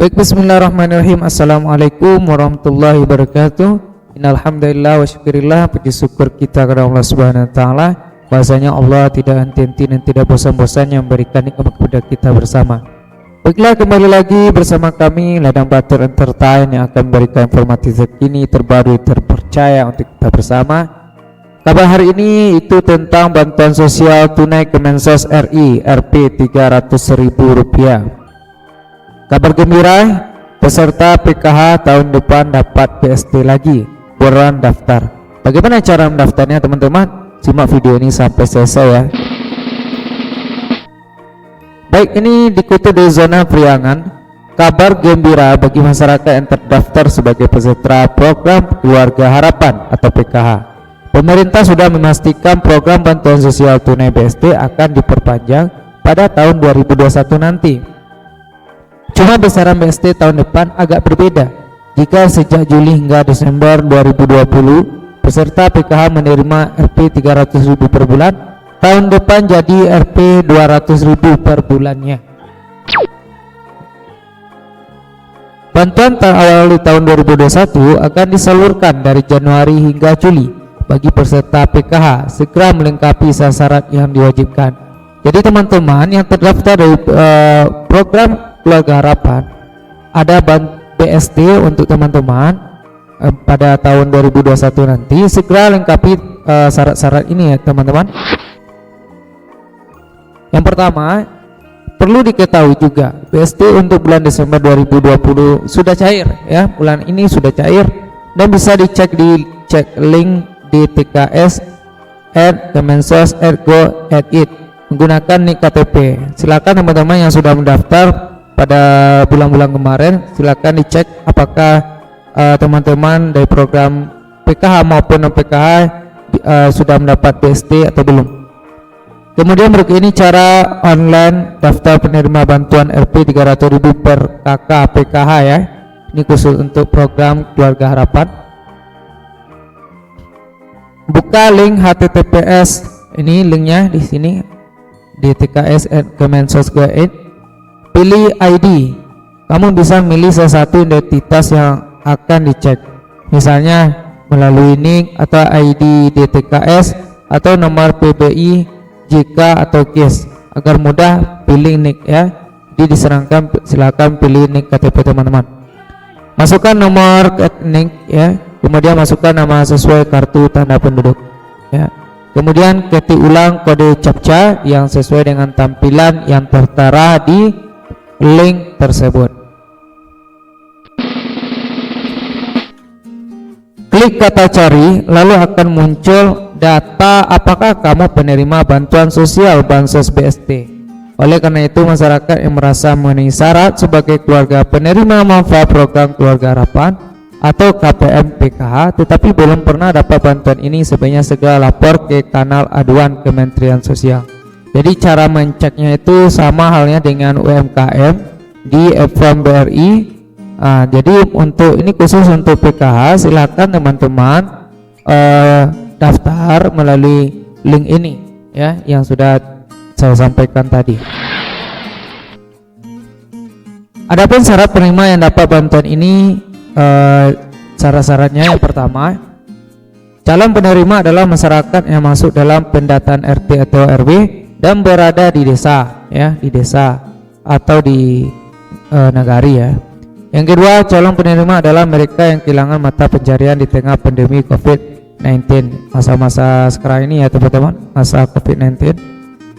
Baik, bismillahirrahmanirrahim. Assalamualaikum warahmatullahi wabarakatuh. Innalhamdulillah wa syukurillah, puji syukur kita kepada Allah Subhanahu wa taala, bahwasanya Allah tidak henti-henti dan tidak bosan-bosannya memberikan nikmat kepada kita bersama. Baiklah, kembali lagi bersama kami Ladang Batur Entertain yang akan memberikan informasi terkini, terbaru, terpercaya untuk kita bersama. Kabar hari ini itu tentang bantuan sosial tunai Kemensos RI Rp 300.000. Kabar gembira, peserta PKH tahun depan dapat PST lagi, buruan daftar. Bagaimana cara mendaftarnya teman-teman? Simak video ini sampai selesai ya. Baik, ini dikutip dari Zona Priangan. Kabar gembira bagi masyarakat yang terdaftar sebagai peserta program Keluarga Harapan atau PKH. Pemerintah sudah memastikan program bantuan sosial tunai BST akan diperpanjang pada tahun 2021 nanti. Cuma besaran BST tahun depan agak berbeda. Jika sejak Juli hingga Desember 2020 peserta PKH menerima Rp 300.000 per bulan, tahun depan jadi Rp 200.000 per bulannya. Bantuan awal di tahun 2021 akan disalurkan dari Januari hingga Juli bagi peserta PKH segera melengkapi syarat yang diwajibkan. Jadi teman-teman yang terdaftar dari program Keluarga Harapan, ada BST untuk teman-teman pada tahun 2021 nanti, segera lengkapi syarat-syarat ini ya teman-teman. Yang pertama, perlu diketahui juga BST untuk bulan Desember 2020 sudah cair ya, bulan ini sudah cair dan bisa dicek di link di tks@kemensos.go.id menggunakan nik KTP. Silakan teman-teman yang sudah mendaftar pada bulan-bulan kemarin, silakan dicek apakah teman-teman dari program PKH maupun non PKH sudah mendapat BST atau belum. Kemudian berikut ini cara online daftar penerima bantuan Rp 300.000 per KK PKH ya. Ini khusus untuk program Keluarga Harapan. Buka link HTTPS, ini linknya di sini di tks@kemensos.go.id. Pilih ID. Kamu bisa milih salah satu identitas yang akan dicek, misalnya melalui NIK atau ID DTKS atau nomor PBI, JK atau KIS. Agar mudah pilih NIK ya. Jadi diserangkan, silakan pilih NIK KTP teman-teman. Masukkan nomor NIK ya. Kemudian masukkan nama sesuai kartu tanda penduduk ya. Kemudian ketik ulang kode CAPTCHA yang sesuai dengan tampilan yang tertera di link tersebut. Klik kata cari, lalu akan muncul data apakah kamu penerima bantuan sosial Bansos BST. Oleh karena itu, masyarakat yang merasa memenuhi syarat sebagai keluarga penerima manfaat program Keluarga Harapan atau KPM PKH tetapi belum pernah dapat bantuan ini, sebaiknya segera lapor ke kanal aduan Kementerian Sosial. Jadi cara menceknya itu sama halnya dengan UMKM di Form BRI. Jadi untuk ini khusus untuk PKH, silakan teman-teman daftar melalui link ini ya yang sudah saya sampaikan tadi. Adapun syarat penerima yang dapat bantuan ini, syarat-syaratnya yang pertama, calon penerima adalah masyarakat yang masuk dalam pendataan RT atau RW dan berada di desa ya, di desa atau di nagari ya. Yang kedua, calon penerima adalah mereka yang kehilangan mata pencarian di tengah pandemi COVID-19, masa-masa sekarang ini ya teman-teman, masa COVID-19.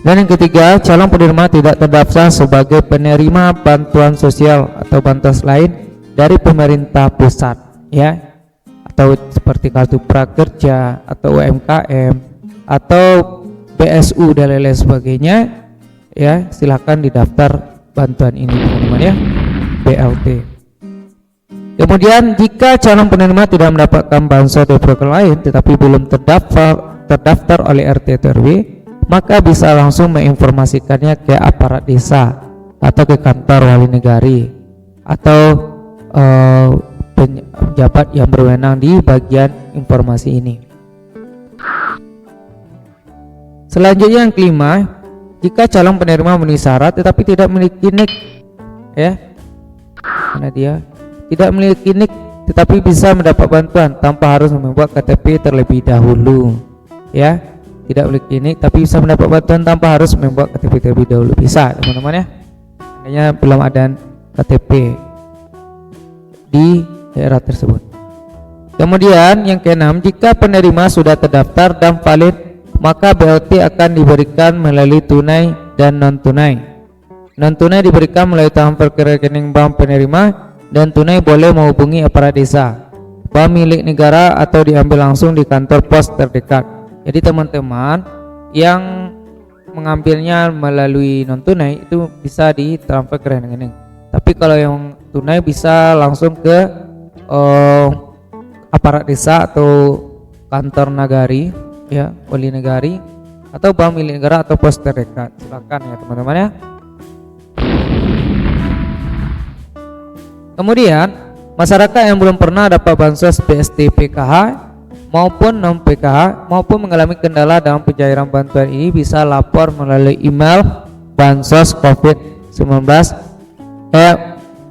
Dan yang ketiga, calon penerima tidak terdaftar sebagai penerima bantuan sosial atau bantuan lain dari pemerintah pusat ya, atau seperti kartu prakerja atau UMKM atau BSU dan lain-lain sebagainya ya. Silakan didaftar bantuan ini teman-teman ya, BLT. Kemudian jika calon penerima tidak mendapatkan bansos dari program lain tetapi belum terdaftar oleh RT atau RW, maka bisa langsung menginformasikannya ke aparat desa atau ke kantor wali negari atau pejabat yang berwenang di bagian informasi ini. Selanjutnya yang kelima, jika calon penerima memenuhi syarat tetapi tidak memiliki NIK ya, Mana dia? Tidak memiliki NIK tetapi bisa mendapat bantuan tanpa harus membuat KTP terlebih dahulu. Ya, tidak memiliki NIK tapi bisa mendapat bantuan tanpa harus membuat KTP terlebih dahulu. Bisa, teman-teman ya. Hanya belum ada KTP di daerah tersebut. Kemudian yang keenam, jika penerima sudah terdaftar dan valid, maka BLT akan diberikan melalui tunai dan non tunai. Non tunai diberikan melalui transfer ke rekening bank penerima, dan tunai boleh menghubungi aparat desa, bank milik negara atau diambil langsung di kantor pos terdekat. Jadi teman-teman yang mengambilnya melalui non tunai itu bisa ditransfer ke rekening. Tapi kalau yang tunai bisa langsung ke aparat desa atau kantor nagari, ya, wali negari atau bank milik negara atau pos terdekat. Silakan ya teman-teman ya. Kemudian masyarakat yang belum pernah dapat bansos BST PKH maupun non PKH maupun mengalami kendala dalam pencairan bantuan ini bisa lapor melalui email bansos COVID-19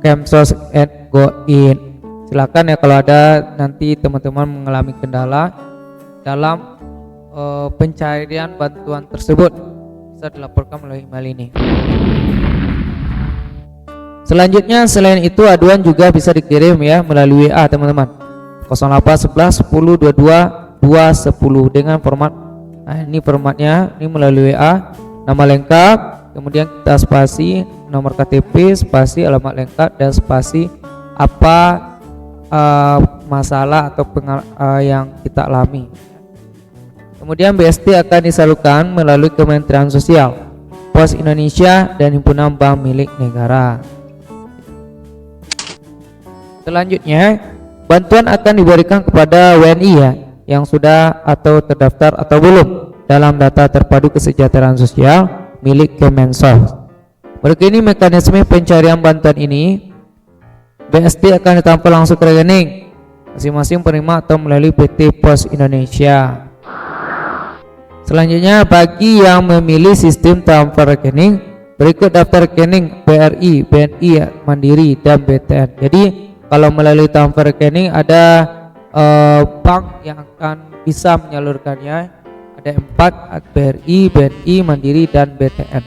@kemsos@go.in. Silakan ya kalau ada nanti teman-teman mengalami kendala dalam pencarian bantuan tersebut, bisa dilaporkan melalui email ini. Selanjutnya selain itu aduan juga bisa dikirim ya melalui WA teman-teman 0811 10 22 210 dengan format. Nah ini formatnya, ini melalui WA, nama lengkap, kemudian kita spasi nomor KTP, spasi alamat lengkap, dan spasi apa masalah atau yang kita alami. Kemudian BST akan disalurkan melalui Kementerian Sosial, Pos Indonesia, dan himpunan bank milik negara. Selanjutnya, bantuan akan diberikan kepada WNI ya, yang sudah atau terdaftar atau belum dalam data terpadu kesejahteraan sosial milik Kemensos. Begini mekanisme pencarian bantuan ini. BST akan ditampil langsung ke rekening masing-masing penerima atau melalui PT Pos Indonesia. Selanjutnya, bagi yang memilih sistem transfer rekening, berikut daftar rekening BRI, BNI, Mandiri, dan BTN. Jadi kalau melalui transfer rekening ada bank yang akan bisa menyalurkannya, ada 4, BRI, BNI, Mandiri, dan BTN.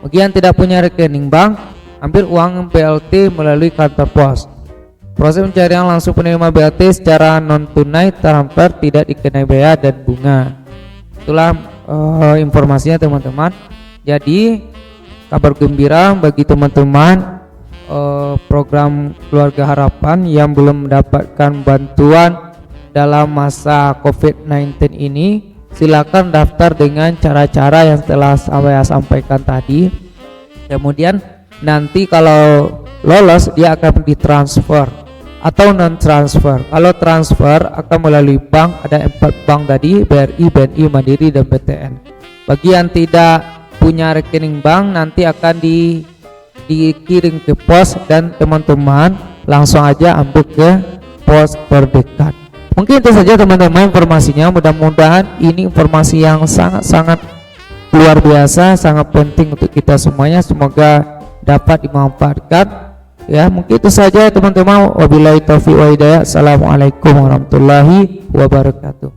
Bagi yang tidak punya rekening bank, ambil uang BLT melalui kantor pos. Proses pencarian langsung penerima BLT secara non tunai transfer tidak dikenai bea dan bunga. Itulah informasinya teman-teman. Jadi kabar gembira bagi teman-teman program Keluarga Harapan yang belum mendapatkan bantuan dalam masa COVID-19 ini, silakan daftar dengan cara-cara yang telah saya sampaikan tadi. Kemudian nanti kalau lolos dia akan ditransfer atau non transfer. Kalau transfer akan melalui bank, ada 4 bank tadi, BRI, BNI, Mandiri, dan BTN. Bagi yang tidak punya rekening bank nanti akan dikirim ke pos dan teman-teman langsung aja ambil ke pos terdekat. Mungkin itu saja teman-teman informasinya. Mudah-mudahan ini informasi yang sangat-sangat luar biasa, sangat penting untuk kita semuanya. Semoga dapat dimanfaatkan. Ya, mungkin itu saja teman-teman. Wabillahi taufiq wa hidayah. Assalamualaikum warahmatullahi wabarakatuh.